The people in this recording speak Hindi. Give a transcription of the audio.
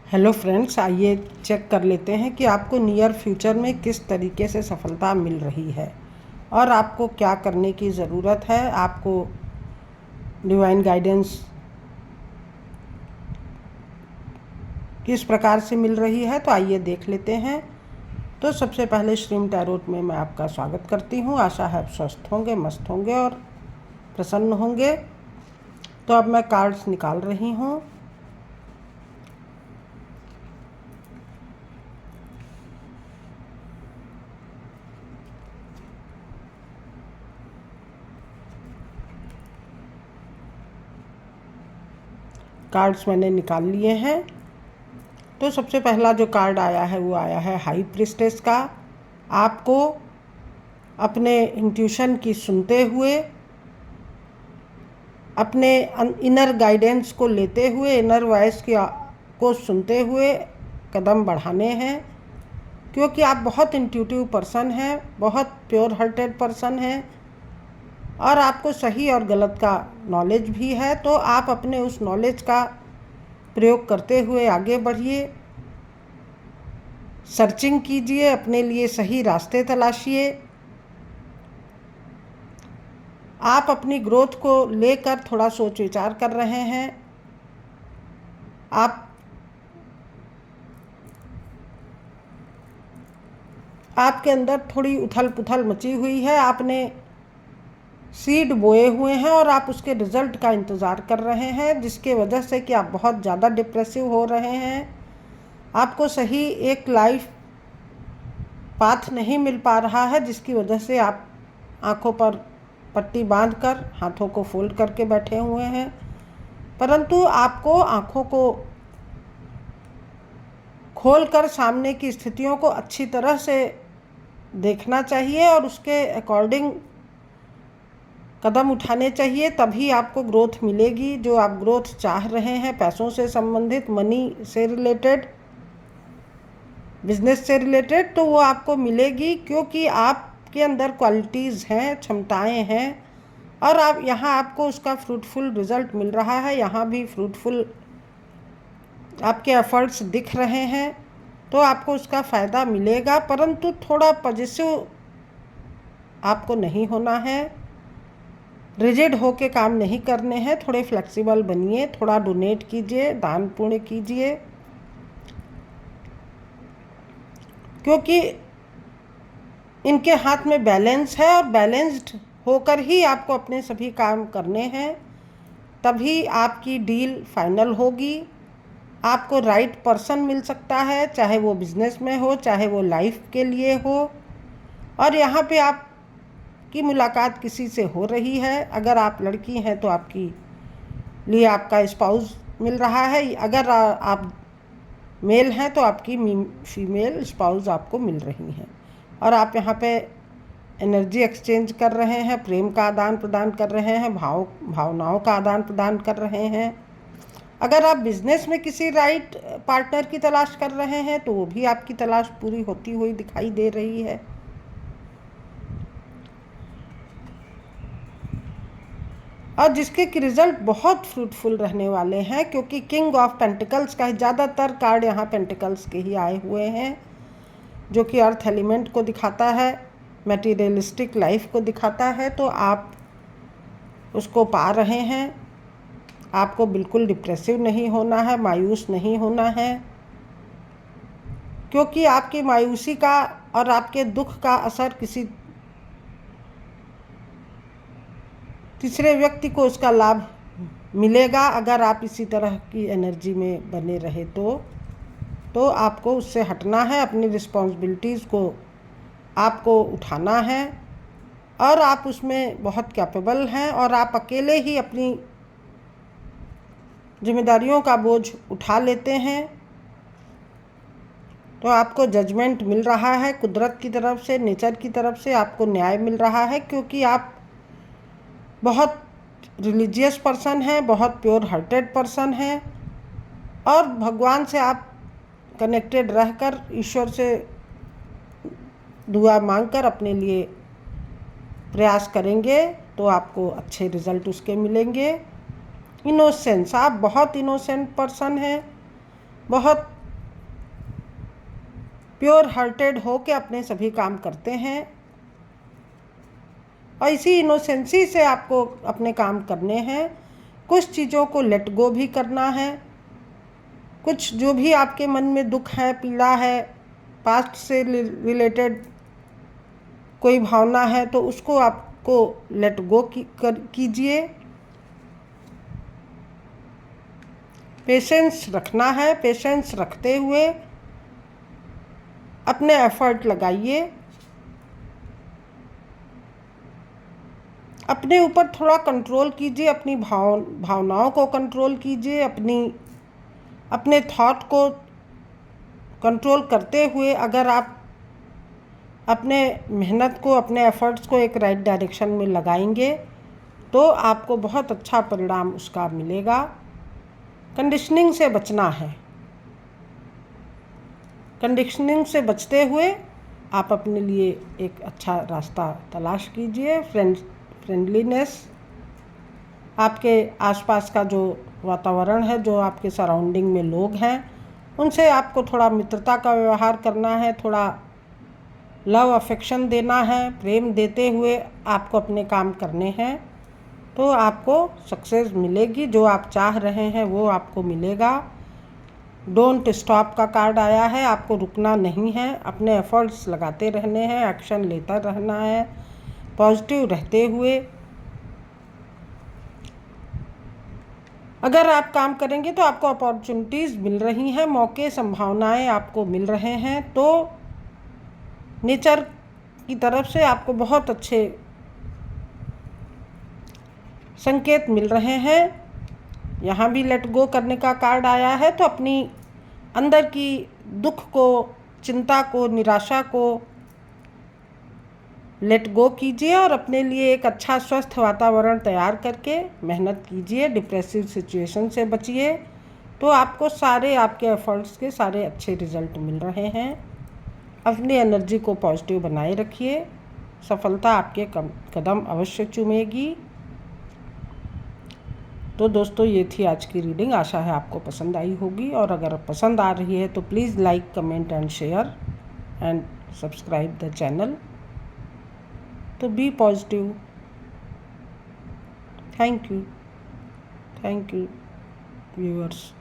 हेलो फ्रेंड्स, आइए चेक कर लेते हैं कि आपको नियर फ्यूचर में किस तरीके से सफलता मिल रही है और आपको क्या करने की ज़रूरत है। आपको डिवाइन गाइडेंस किस प्रकार से मिल रही है, तो आइए देख लेते हैं। तो सबसे पहले श्रीम टैरोट में मैं आपका स्वागत करती हूँ। आशा है आप स्वस्थ होंगे, मस्त होंगे और प्रसन्न होंगे। तो अब मैं कार्ड्स निकाल रही हूँ। कार्ड्स मैंने निकाल लिए हैं। तो सबसे पहला जो कार्ड आया है वो आया है हाई प्रिस्टेस का। आपको अपने इंट्यूशन की सुनते हुए, अपने इनर गाइडेंस को लेते हुए, इनर वॉइस को सुनते हुए कदम बढ़ाने हैं, क्योंकि आप बहुत इंट्यूटिव पर्सन हैं, बहुत प्योर हार्टेड पर्सन हैं और आपको सही और गलत का नॉलेज भी है। तो आप अपने उस नॉलेज का प्रयोग करते हुए आगे बढ़िए, सर्चिंग कीजिए, अपने लिए सही रास्ते तलाशिए। आप अपनी ग्रोथ को लेकर थोड़ा सोच विचार कर रहे हैं। आपके अंदर थोड़ी उथल पुथल मची हुई है। आपने सीड बोए हुए हैं और आप उसके रिजल्ट का इंतज़ार कर रहे हैं, जिसके वजह से कि आप बहुत ज़्यादा डिप्रेसिव हो रहे हैं। आपको सही एक लाइफ पाथ नहीं मिल पा रहा है, जिसकी वजह से आप आंखों पर पट्टी बांधकर हाथों को फोल्ड करके बैठे हुए हैं। परंतु आपको आंखों को खोलकर सामने की स्थितियों को अच्छी तरह से देखना चाहिए और उसके अकॉर्डिंग कदम उठाने चाहिए, तभी आपको ग्रोथ मिलेगी। जो आप ग्रोथ चाह रहे हैं, पैसों से संबंधित, मनी से रिलेटेड, बिजनेस से रिलेटेड, तो वो आपको मिलेगी, क्योंकि आपके अंदर क्वालिटीज़ हैं, क्षमताएं हैं और आप यहाँ आपको उसका फ्रूटफुल रिजल्ट मिल रहा है। यहाँ भी फ्रूटफुल आपके एफर्ट्स दिख रहे हैं, तो आपको उसका फ़ायदा मिलेगा। परंतु थोड़ा पॉजिटिव आपको नहीं होना है, रिजिड होके काम नहीं करने हैं, थोड़े फ्लेक्सिबल बनिए, थोड़ा डोनेट कीजिए, दान पुण्य कीजिए, क्योंकि इनके हाथ में बैलेंस है और बैलेंस्ड होकर ही आपको अपने सभी काम करने हैं, तभी आपकी डील फाइनल होगी। आपको राइट पर्सन मिल सकता है, चाहे वो बिजनेस में हो, चाहे वो लाइफ के लिए हो। और यहाँ पे आपकी मुलाकात किसी से हो रही है। अगर आप लड़की हैं तो आपकी लिए आपका स्पाउस मिल रहा है, अगर आप मेल हैं तो आपकी फीमेल स्पाउस आपको मिल रही हैं और आप यहाँ पे एनर्जी एक्सचेंज कर रहे हैं, प्रेम का आदान प्रदान कर रहे हैं, भावनाओं का आदान प्रदान कर रहे हैं। अगर आप बिजनेस में किसी राइट पार्टनर की तलाश कर रहे हैं तो वो भी आपकी तलाश पूरी होती हुई दिखाई दे रही है। और जिसके कि रिजल्ट बहुत फ्रूटफुल रहने वाले हैं, क्योंकि किंग ऑफ पेंटिकल्स का ज़्यादातर कार्ड यहाँ पेंटिकल्स के ही आए हुए हैं, जो कि अर्थ एलिमेंट को दिखाता है, मटेरियलिस्टिक लाइफ को दिखाता है। तो आप उसको पा रहे हैं। आपको बिल्कुल डिप्रेसिव नहीं होना है, मायूस नहीं होना है, क्योंकि आपकी मायूसी का और आपके दुख का असर किसी तीसरे व्यक्ति को उसका लाभ मिलेगा। अगर आप इसी तरह की एनर्जी में बने रहे तो आपको उससे हटना है, अपनी रिस्पॉन्सिबिलिटीज़ को आपको उठाना है और आप उसमें बहुत कैपेबल हैं और आप अकेले ही अपनी जिम्मेदारियों का बोझ उठा लेते हैं। तो आपको जजमेंट मिल रहा है कुदरत की तरफ से, नेचर की तरफ से आपको न्याय मिल रहा है, क्योंकि आप बहुत रिलीजियस पर्सन हैं, बहुत प्योर हार्टेड पर्सन हैं और भगवान से आप कनेक्टेड रहकर, ईश्वर से दुआ मांगकर अपने लिए प्रयास करेंगे तो आपको अच्छे रिजल्ट उसके मिलेंगे। इनोसेंस, आप बहुत इनोसेंट पर्सन हैं, बहुत प्योर हार्टेड हो के अपने सभी काम करते हैं और इसी इनोसेंसी से आपको अपने काम करने हैं। कुछ चीज़ों को लेट गो भी करना है। कुछ जो भी आपके मन में दुख है, पीड़ा है, पास्ट से रिलेटेड कोई भावना है, तो उसको आपको लेट गो कीजिए। पेशेंस रखना है। पेशेंस रखते हुए अपने एफर्ट लगाइए। अपने ऊपर थोड़ा कंट्रोल कीजिए। अपनी भावनाओं को कंट्रोल कीजिए। अपने थॉट को कंट्रोल करते हुए अगर आप अपने मेहनत को, अपने एफर्ट्स को एक राइट डायरेक्शन में लगाएंगे तो आपको बहुत अच्छा परिणाम उसका मिलेगा। कंडीशनिंग से बचना है। कंडीशनिंग से बचते हुए आप अपने लिए एक अच्छा रास्ता तलाश कीजिए। फ्रेंडलीनेस, आपके आसपास का जो वातावरण है, जो आपके सराउंडिंग में लोग हैं, उनसे आपको थोड़ा मित्रता का व्यवहार करना है। थोड़ा लव अफेक्शन देना है। प्रेम देते हुए आपको अपने काम करने हैं तो आपको सक्सेस मिलेगी। जो आप चाह रहे हैं वो आपको मिलेगा। डोंट स्टॉप का कार्ड आया है। आपको रुकना नहीं है। अपने एफर्ट्स लगाते रहने हैं। एक्शन लेता रहना है पॉजिटिव रहते हुए। अगर आप काम करेंगे तो आपको अपॉर्चुनिटीज़ मिल रही हैं, मौके, संभावनाएं आपको मिल रहे हैं। तो नेचर की तरफ से आपको बहुत अच्छे संकेत मिल रहे हैं। यहाँ भी लेट गो करने का कार्ड आया है। तो अपनी अंदर की दुख को, चिंता को, निराशा को लेट गो कीजिए और अपने लिए एक अच्छा स्वस्थ वातावरण तैयार करके मेहनत कीजिए। डिप्रेसिव सिचुएशन से बचिए तो आपको सारे आपके एफर्ट्स के सारे अच्छे रिजल्ट मिल रहे हैं। अपनी एनर्जी को पॉजिटिव बनाए रखिए। सफलता आपके कदम अवश्य चूमेगी। तो दोस्तों, ये थी आज की रीडिंग। आशा है आपको पसंद आई होगी और अगर पसंद आ रही है तो please like, comment and share and subscribe the channel. तो be positive. Thank you viewers.